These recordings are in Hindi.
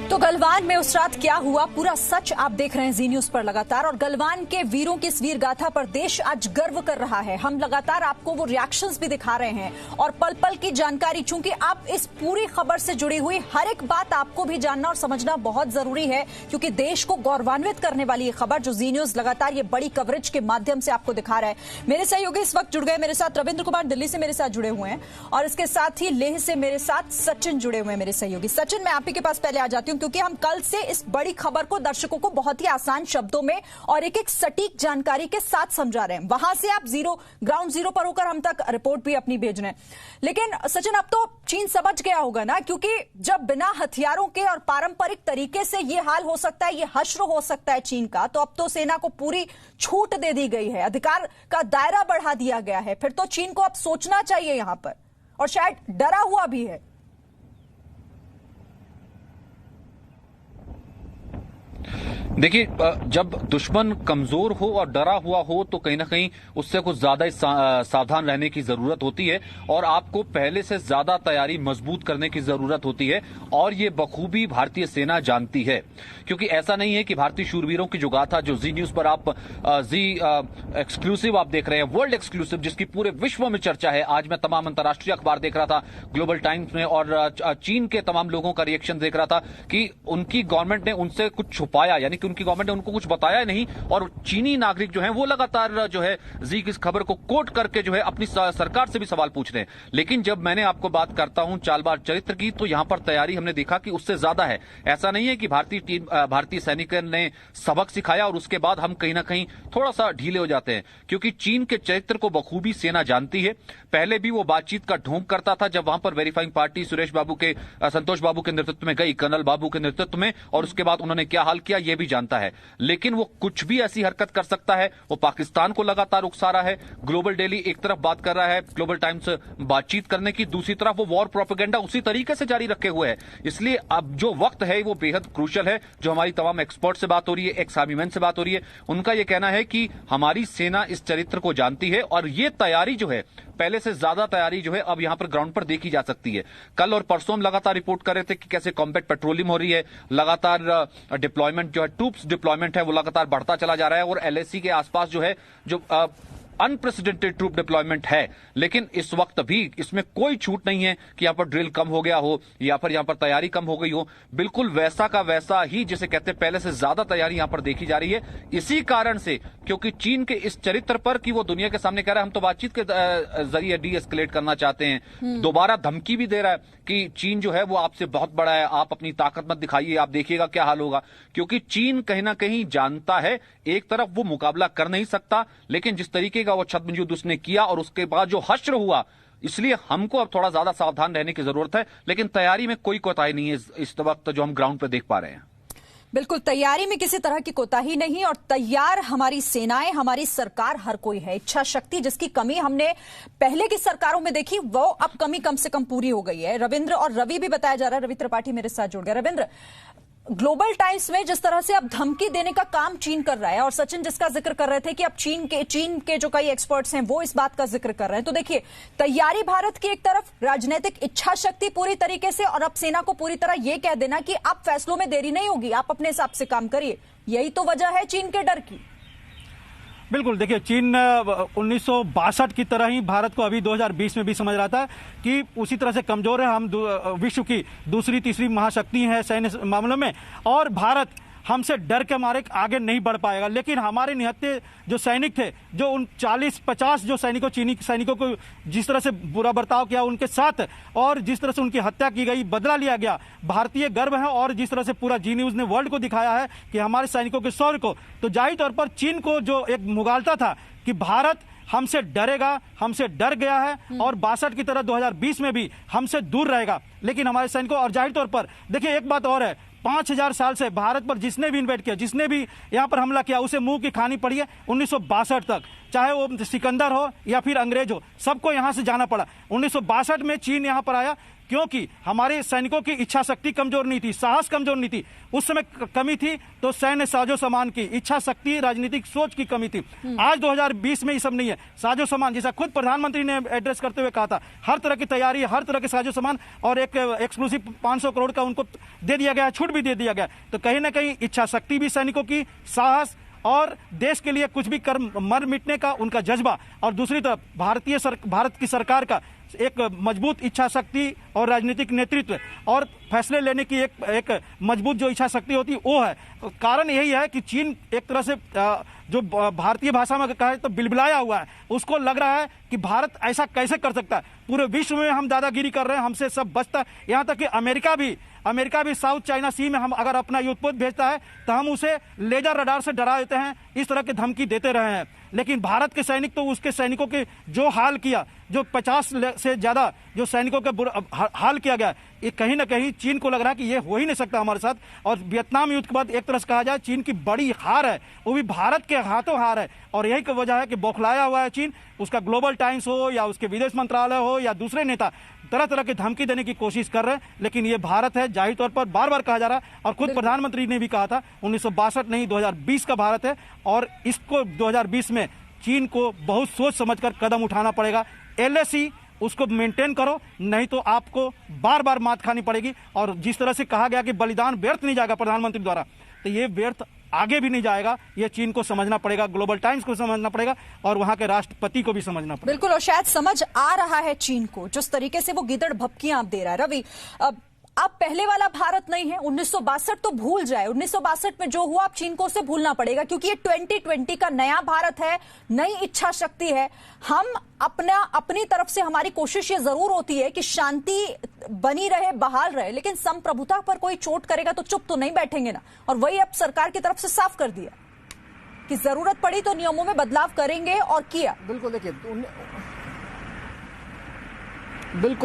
तो गलवान में उस रात क्या हुआ, पूरा सच आप देख रहे हैं जी न्यूज पर लगातार। और गलवान के वीरों की इस वीर गाथा पर देश आज गर्व कर रहा है। हम लगातार आपको वो रिएक्शंस भी दिखा रहे हैं और पल पल की जानकारी, चूंकि आप इस पूरी खबर से जुड़ी हुई हर एक बात आपको भी जानना और समझना बहुत जरूरी है, क्योंकि देश को गौरवान्वित करने वाली ये खबर जो जी न्यूज लगातार ये बड़ी कवरेज के माध्यम से आपको दिखा रहा है। मेरे सहयोगी इस वक्त जुड़ गए मेरे साथ, रविंद्र कुमार दिल्ली से मेरे साथ जुड़े हुए हैं और इसके साथ ही लेह से मेरे साथ सचिन जुड़े हुए हैं मेरे सहयोगी। सचिन, मैं आप ही के पास पहले आ जाती हूं, क्योंकि हम कल से इस बड़ी खबर को दर्शकों को बहुत ही आसान शब्दों में और एक एक सटीक जानकारी के साथ समझा रहे हैं। वहां से आप ग्राउंड जीरो पर होकर हम तक रिपोर्ट भी अपनी भेज रहे हैं। लेकिन सचिन, अब तो चीन समझ गया होगा ना, क्योंकि जब बिना हथियारों के और पारंपरिक तरीके से ये हाल हो सकता है, ये हश्र हो सकता है चीन का, तो अब तो सेना को पूरी छूट दे दी गई है, अधिकार का दायरा बढ़ा दिया गया है। फिर तो चीन को अब सोचना चाहिए यहां पर, और शायद डरा हुआ भी है। देखिए, जब दुश्मन कमजोर हो और डरा हुआ हो तो कहीं ना कहीं उससे कुछ ज्यादा सावधान रहने की जरूरत होती है और आपको पहले से ज्यादा तैयारी मजबूत करने की जरूरत होती है। और ये बखूबी भारतीय सेना जानती है, क्योंकि ऐसा नहीं है कि भारतीय शूरवीरों की जो गाथा जो जी न्यूज पर आप जी एक्सक्लूसिव आप देख रहे हैं, वर्ल्ड एक्सक्लूसिव, जिसकी पूरे विश्व में चर्चा है। आज मैं तमाम अंतर्राष्ट्रीय अखबार देख रहा था, ग्लोबल टाइम्स में, और चीन के तमाम लोगों का रिएक्शन देख रहा था कि उनकी गवर्नमेंट ने उनसे कुछ छुपाया, यानी कि उनकी गवर्नमेंट ने उनको कुछ बताया नहीं। और चीनी नागरिक जो हैं वो लगातार जो है जी की इस खबर को कोट करके जो है अपनी सरकार से भी सवाल पूछ रहे हैं। लेकिन जब मैंने आपको बात करता हूं चालबाज चरित्र की, तो यहां पर तैयारी हमने देखा कि उससे ज्यादा है। ऐसा नहीं है कि भारतीय सैनिकों ने सबक सिखाया और उसके बाद हम कहीं ना कहीं थोड़ा सा ढीले हो जाते हैं, क्योंकि चीन के चरित्र को बखूबी सेना जानती है। पहले भी वो बातचीत का ढोंग करता था जब वहां पर वेरीफाइंग पार्टी संतोष बाबू के नेतृत्व में गई, कर्नल बाबू के नेतृत्व में, और उसके बाद उन्होंने क्या हाल किया ये भी जानता है। लेकिन वो कुछ भी ऐसी हरकत कर सकता है। वो पाकिस्तान को लगातार उकसा रहा है। ग्लोबल डेली एक तरफ बात कर रहा है, ग्लोबल टाइम्स बातचीत करने की, दूसरी तरफ वो वॉर प्रोपेगेंडा उसी तरीके से जारी रखे हुए है। इसलिए अब जो वक्त है वो बेहद क्रूशियल है। जो हमारी तमाम एक्सपर्ट से बात हो रही है, एक्स आर्मी मैन से बात हो रही है, उनका यह कहना है कि हमारी सेना इस चरित्र को जानती है और ये तैयारी जो है, पहले से ज्यादा तैयारी जो है अब यहां पर ग्राउंड पर देखी जा सकती है। कल और परसों हम लगातार रिपोर्ट कर रहे थे कि कैसे कॉम्बैट पेट्रोलिंग हो रही है, लगातार डिप्लॉयमेंट जो है, ट्रूप्स डिप्लॉयमेंट है वो लगातार बढ़ता चला जा रहा है, और एलएसी के आसपास जो है जो अनप्रेसिडेंटेड ट्रूप डिप्लॉयमेंट है। लेकिन इस वक्त भी इसमें कोई छूट नहीं है कि यहां पर ड्रिल कम हो गया हो या फिर यहां पर तैयारी कम हो गई हो। बिल्कुल वैसा का वैसा ही, जिसे कहते हैं पहले से ज्यादा तैयारी यहां पर देखी जा रही है। इसी कारण से, क्योंकि चीन के इस चरित्र पर कि वो दुनिया के सामने कह रहा है हम तो बातचीत के जरिए डी एस्केलेट करना चाहते हैं, दोबारा धमकी भी दे रहा है कि चीन जो है वो आपसे बहुत बड़ा है, आप अपनी ताकत मत दिखाइए, आप देखिएगा क्या हाल होगा। क्योंकि चीन कहीं ना कहीं जानता है, एक तरफ वो मुकाबला कर नहीं सकता, लेकिन जिस तरीके वो छद्म युद्ध उसने किया और उसके बाद जो हश्र हुआ, इसलिए हमको अब थोड़ा ज्यादा सावधान रहने की जरूरत है। लेकिन तैयारी में कोई कोताही नहीं है इस वक्त जो हम ग्राउंड पे देख पा रहे हैं। बिल्कुल, तैयारी में किसी तरह की कोताही नहीं, और तैयार हमारी सेनाएं, हमारी सरकार, हर कोई है। इच्छा शक्ति जिसकी कमी हमने पहले की सरकारों में देखी, वो अब कमी कम से कम पूरी हो गई है। रविंद्र और रवि भी बताया जा रहा है, रवि त्रिपाठी मेरे साथ जुड़ गया। रविंद्र, ग्लोबल टाइम्स में जिस तरह से अब धमकी देने का काम चीन कर रहा है, और सचिन जिसका जिक्र कर रहे थे कि अब चीन के जो कई एक्सपर्ट्स हैं वो इस बात का जिक्र कर रहे हैं, तो देखिए, तैयारी भारत की एक तरफ, राजनीतिक इच्छा शक्ति पूरी तरीके से, और अब सेना को पूरी तरह यह कह देना कि अब फैसलों में देरी नहीं होगी, आप अपने हिसाब से काम करिए। यही तो वजह है चीन के डर की। बिल्कुल, देखिए, चीन 1962 की तरह ही भारत को अभी 2020 में भी समझ रहा था कि उसी तरह से कमजोर है। हम विश्व की दूसरी तीसरी महाशक्ति हैं सैन्य मामलों में, और भारत हमसे डर के मारे आगे नहीं बढ़ पाएगा। लेकिन हमारे निहत्थे जो सैनिक थे, जो उन 40-50 जो चीनी सैनिकों को जिस तरह से बुरा बर्ताव किया उनके साथ, और जिस तरह से उनकी हत्या की गई, बदला लिया गया, भारतीय गर्व है। और जिस तरह से पूरा जी न्यूज ने वर्ल्ड को दिखाया है कि हमारे सैनिकों के शौर्य को, तो जाहिर तौर पर चीन को जो एक मुगालता था कि भारत हमसे डरेगा, हमसे डर गया है, और 62 की तरह 2020 में भी हमसे दूर रहेगा। लेकिन हमारे सैनिकों, और जाहिर तौर पर देखिए एक बात और है, 5000 साल से भारत पर जिसने भी इन्वेट किया, जिसने भी यहाँ पर हमला किया, उसे मुंह की खानी पड़ी है। 1962 तक, चाहे वो सिकंदर हो या फिर अंग्रेज हो, सबको यहाँ से जाना पड़ा। 1962 में चीन यहाँ पर आया, क्योंकि हमारे सैनिकों की इच्छा शक्ति कमजोर नहीं थी, साहस कमजोर नहीं थी, उस समय कमी थी, तो सैन्य साजो सामान की इच्छा शक्ति, राजनीतिक सोच की कमी थी। आज 2020 में ये सब नहीं है। साजो सामान, जैसा खुद प्रधानमंत्री ने एड्रेस करते हुए कहा था, हर तरह की तैयारी, हर तरह के साजो सामान, और एक एक्सक्लूसिव 500 करोड़ का उनको दे दिया गया, छूट भी दे दिया गया। तो कहीं ना कहीं इच्छा शक्ति भी सैनिकों की, साहस और देश के लिए कुछ भी कर मर मिटने का उनका जज्बा, और दूसरी तरफ भारत की सरकार का एक मजबूत इच्छा शक्ति और राजनीतिक नेतृत्व और फैसले लेने की एक मजबूत जो इच्छा शक्ति होती है वो है। कारण यही है कि चीन एक तरह से जो भारतीय भाषा में कहा तो बिलबिलाया हुआ है, उसको लग रहा है कि भारत ऐसा कैसे कर सकता है, पूरे विश्व में हम दादागिरी कर रहे हैं, हमसे सब बचता है। यहाँ तक कि अमेरिका भी साउथ चाइना सी में हम अगर अपना युद्धपोत भेजता है तो हम उसे लेजर रडार से डरा देते हैं, इस तरह की धमकी देते रहे हैं। लेकिन भारत के सैनिक तो उसके सैनिकों के जो हाल किया, जो 50 से ज्यादा जो सैनिकों के हाल किया गया, ये कहीं ना कहीं चीन को लग रहा है कि ये हो ही नहीं सकता हमारे साथ। और वियतनाम युद्ध के बाद एक तरह से कहा जाए चीन की बड़ी हार है, वो भी भारत के हाथों हार है, और यही की वजह है कि बौखलाया हुआ है चीन। उसका ग्लोबल टाइम्स हो या उसके विदेश मंत्रालय हो या दूसरे नेता तरह तरह की धमकी देने की कोशिश कर रहे हैं, लेकिन ये भारत है, जाहिर तौर पर बार बार कहा जा रहा है। और खुद प्रधानमंत्री ने भी कहा था 1962 नहीं 2020 का भारत है, और इसको 2020 में चीन को बहुत सोच समझकर कदम उठाना पड़ेगा। LAC उसको मेंटेन करो, नहीं तो आपको बार बार मात खानी पड़ेगी। और जिस तरह से कहा गया कि बलिदान व्यर्थ नहीं जाएगा प्रधानमंत्री द्वारा, तो ये व्यर्थ आगे भी नहीं जाएगा। ये चीन को समझना पड़ेगा, ग्लोबल टाइम्स को समझना पड़ेगा, और वहां के राष्ट्रपति को भी समझना पड़ेगा। बिल्कुल, और शायद समझ आ रहा है चीन को, जिस तरीके से वो गिदड़ भपकियां आप दे रहा है। रवि, अब पहले वाला भारत नहीं है। 1962 तो भूल जाए, 1962 में जो हुआ अब चीन को उसे भूलना पड़ेगा, क्योंकि ये 2020 का नया भारत है, नई इच्छा शक्ति है। हम अपनी तरफ से हमारी कोशिश ये जरूर होती है कि शांति बनी रहे, बहाल रहे, लेकिन संप्रभुता पर कोई चोट करेगा तो चुप तो नहीं बैठेंगे ना। और वही अब सरकार की तरफ से साफ कर दिया कि जरूरत पड़ी तो नियमों में बदलाव करेंगे, और किया। बिल्कुल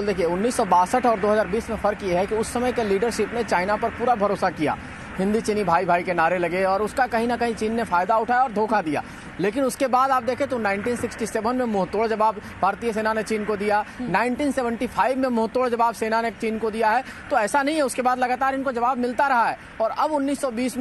देखिए 1962 और 2020 में फर्क ये है कि उस समय के लीडरशिप ने चाइना पर पूरा भरोसा किया, हिंदी चीनी भाई भाई के नारे लगे, और उसका कहीं ना कहीं चीन ने फायदा उठाया और धोखा दिया। लेकिन उसके बाद आप देखें तो 1967 में मुंहतोड़ जवाब भारतीय सेना ने चीन को दिया, 1975 में मुंहतोड़ जवाब सेना ने चीन को दिया है। तो ऐसा नहीं है, उसके बाद लगातार इनको जवाब मिलता रहा है। और अब 2020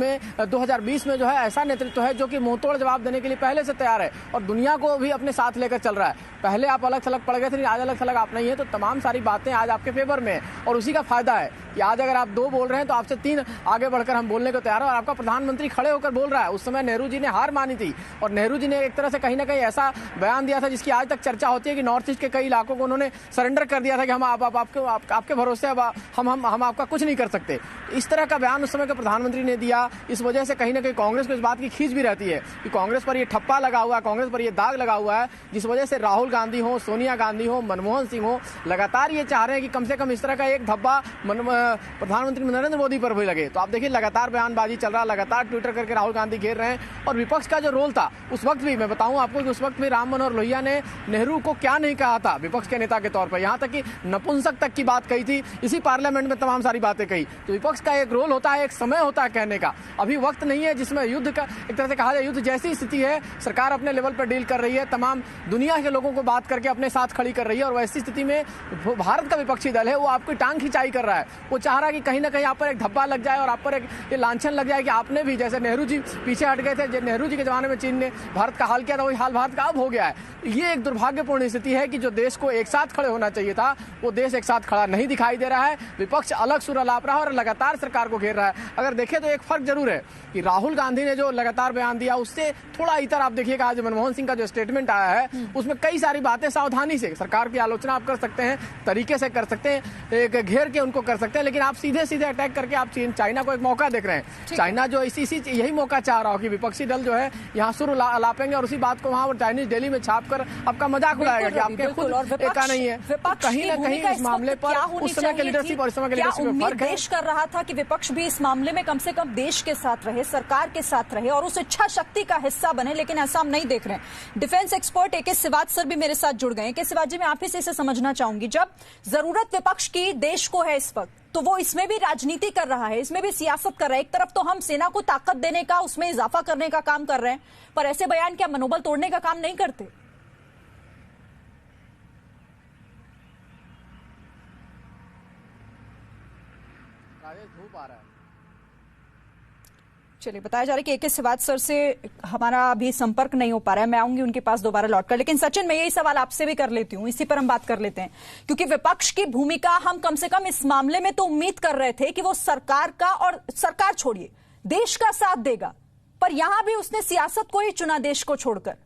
में जो है ऐसा नेतृत्व है जो कि मुंहतोड़ जवाब देने के लिए पहले से तैयार है और दुनिया को भी अपने साथ लेकर चल रहा है। पहले आप अलग थलग पड़ गए थे, आज अलग थलग आप नहीं है, तो तमाम सारी बातें आज आपके फेवर में है। और उसी का फायदा है कि आज अगर आप 2 बोल रहे हैं तो आपसे 3 आगे बढ़कर हम बोलने को तैयार है। और आपका प्रधानमंत्री खड़े होकर बोल रहा है। उस समय नेहरू जी ने हार मानी थी, और नेहरू जी ने एक तरह से कहीं ना कहीं ऐसा बयान दिया था जिसकी आज तक चर्चा होती है कि नॉर्थ ईस्ट के कई इलाकों को उन्होंने सरेंडर कर दिया था कि हम आपके भरोसे हम आपका कुछ नहीं कर सकते। इस तरह का बयान उस समय के प्रधानमंत्री ने दिया। इस वजह से कहीं ना कहीं कांग्रेस को इस बात की खींच भी रहती है कि कांग्रेस पर ये ठप्पा लगा हुआ है, कांग्रेस पर ये दाग लगा हुआ है, जिस वजह से राहुल गांधी हो, सोनिया गांधी हो, मनमोहन सिंह हो, लगातार ये चाह रहे हैं कि कम से कम इस तरह का एक धब्बा प्रधानमंत्री नरेंद्र मोदी पर भी लगे। तो आप देखिए लगातार बयानबाजी चल रहा है, लगातार ट्विटर करके राहुल गांधी घेर रहे हैं। और विपक्ष का जो रोल था उस वक्त भी मैं बताऊं आपको कि उस वक्त भी राम मनोहर लोहिया ने नेहरू को क्या नहीं कहा था विपक्ष के नेता के तौर पर, यहां तक कि नपुंसक तक की बात कही थी, इसी पार्लियामेंट में तमाम सारी बातें कही। तो विपक्ष का एक रोल होता है, एक समय होता है कहने का। अभी वक्त नहीं है जिसमें युद्ध का एक तरह से कहा जाए, युद्ध जैसी स्थिति है, सरकार अपने लेवल पर डील कर रही है, तमाम दुनिया के लोगों को बात करके अपने साथ खड़ी कर रही है। और वैसी स्थिति में भारत का विपक्षी दल है वो आपकी टांग खिंचाई कर रहा है। वो चाह रहा है कि कहीं ना कहीं आप पर एक धब्बा लग जाए और आप पर एक ये लांछन लग जाए कि आपने भी, जैसे नेहरू जी पीछे हट गए थे, नेहरू जी के जमाने में चीन ने भारत का हाल किया था, वही हाल भारत का अब हो गया है। ये एक दुर्भाग्यपूर्ण स्थिति है कि जो देश को एक साथ खड़े होना चाहिए था वो देश एक साथ खड़ा नहीं दिखाई दे रहा है। विपक्ष अलग सुर अलाप रहा है और लगातार सरकार को घेर रहा है। अगर देखें तो एक फर्क जरूर है कि राहुल गांधी ने जो लगातार बयान दिया उससे थोड़ा इतर आप देखिएगा आज मनमोहन सिंह का जो स्टेटमेंट आया है उसमें कई सारी बातें सावधानी से सरकार की आलोचना आप कर सकते हैं, तरीके से कर सकते हैं, एक घेर के उनको कर सकते हैं, लेकिन आप सीधे सीधे अटैक करके आप चाइना को एक मौका देख रहे हैं। चाइना जो इसी यही मौका चाह रहा हो कि विपक्षी दल जो है यहाँ सुर अलापेंगे और उसी बात को वहाँ चाइनीज दिल्ली में छाप कर आपका मजाक उड़ाएगा कि आपके खुद एका नहीं है। कहीं ना कहीं इस मामले पर उस समय के लीडरशिप और इस समय के लीडरशिप में फर्क है। देश कर रहा था कि विपक्ष भी इस मामले में कम से कम देश के साथ रहे, सरकार के साथ रहे और उस इच्छा शक्ति का हिस्सा बने, लेकिन ऐसा हम नहीं देख रहे हैं। Defence expert A K. सिवाज सर भी मेरे साथ जुड़ गए हैं। सिवाज जी, मैं आप ही से इसे समझना चाहूंगी, जब जरूरत विपक्ष की देश को है इस वक्त, तो वो इसमें भी राजनीति कर रहा है, इसमें भी सियासत कर रहा है। एक तरफ तो हम सेना को ताकत देने का, उसमें इजाफा करने का काम कर रहे हैं, पर ऐसे बयान क्या मनोबल तोड़ने का काम नहीं करते? राजेश, धूप आ रहा है। चलिए, बताया जा रहा है कि AK सिवाच सर से हमारा अभी संपर्क नहीं हो पा रहा है। मैं आऊंगी उनके पास दोबारा लौटकर। लेकिन सचिन, मैं यही सवाल आपसे भी कर लेती हूं, इसी पर हम बात कर लेते हैं, क्योंकि विपक्ष की भूमिका हम कम से कम इस मामले में तो उम्मीद कर रहे थे कि वो सरकार का, और सरकार छोड़िए, देश का साथ देगा, पर यहां भी उसने सियासत को ही चुना, देश को छोड़कर।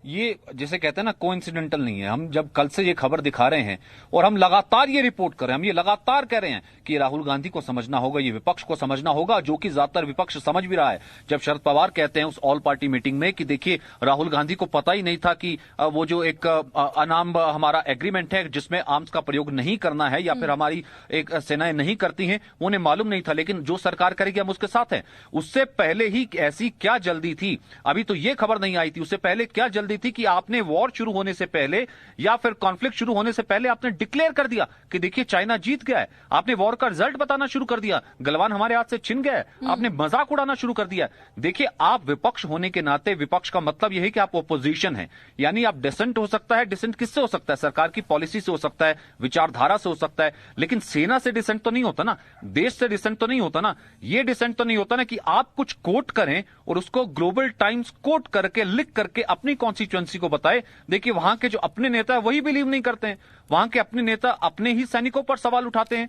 ये जिसे कहते हैं ना, कोइंसिडेंटल नहीं है। हम जब कल से ये खबर दिखा रहे हैं और हम लगातार ये रिपोर्ट कर रहे हैं, हम ये लगातार कह रहे हैं कि राहुल गांधी को समझना होगा, ये विपक्ष को समझना होगा, जो कि ज्यादातर विपक्ष समझ भी रहा है। जब शरद पवार कहते हैं उस ऑल पार्टी मीटिंग में कि देखिए, राहुल गांधी को पता ही नहीं था कि वो जो एक अनाम हमारा एग्रीमेंट है जिसमें आर्म्स का प्रयोग नहीं करना है या फिर हमारी एक सेनाएं नहीं करती हैं, उन्हें मालूम नहीं था, लेकिन जो सरकार करेगी हम उसके साथ हैं। उससे पहले ही ऐसी क्या जल्दी थी, अभी तो ये खबर नहीं आई थी, उससे पहले क्या जल्दी थी कि आपने वॉर शुरू होने से पहले या फिर कॉन्फ्लिक्ट शुरू होने से पहले आपने डिक्लेयर कर दिया कि देखिए चाइना जीत गया है। आपने वॉर का रिजल्ट बताना शुरू कर दिया, गलवान हमारे हाथ से छिन गया है। आपने मजाक उड़ाना शुरू कर दिया। देखिए, आप विपक्ष होने के नाते, विपक्ष का मतलब यह है कि आप ओपोजिशन है, यानी आप डिसेंट हो सकता है। डिसेंट किससे हो सकता है? सरकार की पॉलिसी से हो सकता है, विचारधारा से हो सकता है, लेकिन सेना से डिसेंट तो नहीं होता ना, देश से डिसेंट तो नहीं होता ना, ये डिसेंट तो नहीं होता ना कि आप कुछ कोट करें और उसको ग्लोबल टाइम्स कोट करके, लिख करके अपनी कॉन्स्टिट्यूएंसी को बताए। देखिए, वहां के जो अपने नेता है वही बिलीव नहीं करते हैं, वहां के अपने नेता अपने ही सैनिकों पर सवाल उठाते हैं,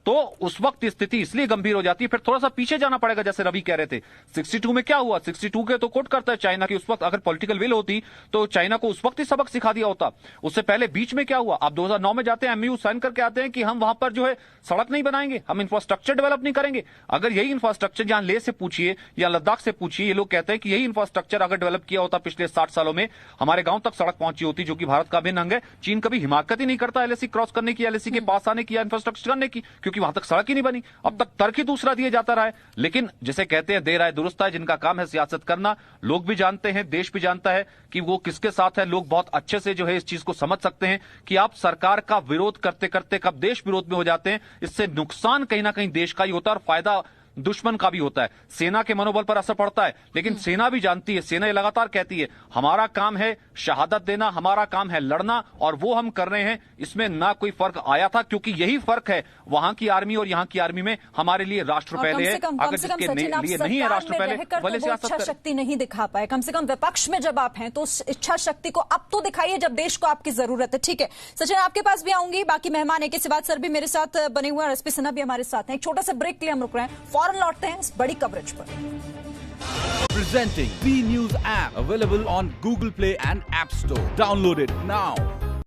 तो उस वक्त स्थिति इसलिए गंभीर हो जाती है। फिर थोड़ा सा पीछे जाना पड़ेगा, जैसे रवि कह रहे थे 62 में क्या हुआ। 62 के तो कोट करता है चाइना की, उस वक्त अगर पॉलिटिकल विल होती तो चाइना को उस वक्त ही सबक सिखा दिया होता। उससे पहले बीच में क्या हुआ, आप 2009 में जाते हैं, MOU साइन करके आते हैं कि हम वहां पर जो है सड़क नहीं बनाएंगे, हम इंफ्रास्ट्रक्चर डेवलप नहीं करेंगे। अगर यही इंफ्रास्ट्रक्चर जहां लेह से पूछिए या लद्दाख से पूछिए, ये लोग कहते हैं कि यही इंफ्रास्ट्रक्चर अगर डेवलप किया होता पिछले 60 सालों में, हमारे गांव तक सड़क पहुंची होती, जो कि भारत का अभिन्न अंग है। चीन कभी हिमाकत ही नहीं करता LAC क्रॉस करने की, LAC के पास आने की या इंफ्रास्ट्रक्चर करने की, क्योंकि वहां तक सड़क ही नहीं बनी। अब तक तर्क ही दूसरा दिया जाता रहा है। लेकिन जिसे कहते हैं देर आए दुरुस्त आए, जिनका काम है सियासत करना, लोग भी जानते हैं, देश भी जानता है कि वो किसके साथ है। लोग बहुत अच्छे से जो है इस चीज को समझ सकते हैं कि आप सरकार का विरोध करते करते कब देश विरोध में हो जाते हैं। इससे नुकसान कहीं ना कहीं देश का ही होता है और फायदा दुश्मन का भी होता है। सेना के मनोबल पर असर पड़ता है, लेकिन सेना भी जानती है, सेना ये लगातार कहती है हमारा काम है शहादत देना, हमारा काम है लड़ना, और वो हम कर रहे हैं। इसमें ना कोई फर्क आया था, क्योंकि यही फर्क है वहां की आर्मी और यहां की आर्मी में। हमारे लिए राष्ट्र पहले है, अगर जिसके लिए नहीं है राष्ट्र पहले, भले सियासत इच्छा शक्ति नहीं दिखा पाए। कम से कम विपक्ष में जब आप हैं तो इच्छा शक्ति को अब तो दिखाइए, जब देश को आपकी जरूरत है। ठीक है सचिन, आपके पास भी आऊंगी। बाकी मेहमान AK सिवाच सर भी मेरे साथ बने हुए हैं, SP सिन्हा भी हमारे साथ हैं। एक छोटा सा ब्रेक के लिए हम रुक रहे हैं, फौरन लौटते हैं इस बड़ी कवरेज पर। Presenting B News app, available on Google Play and App Store. Download it now.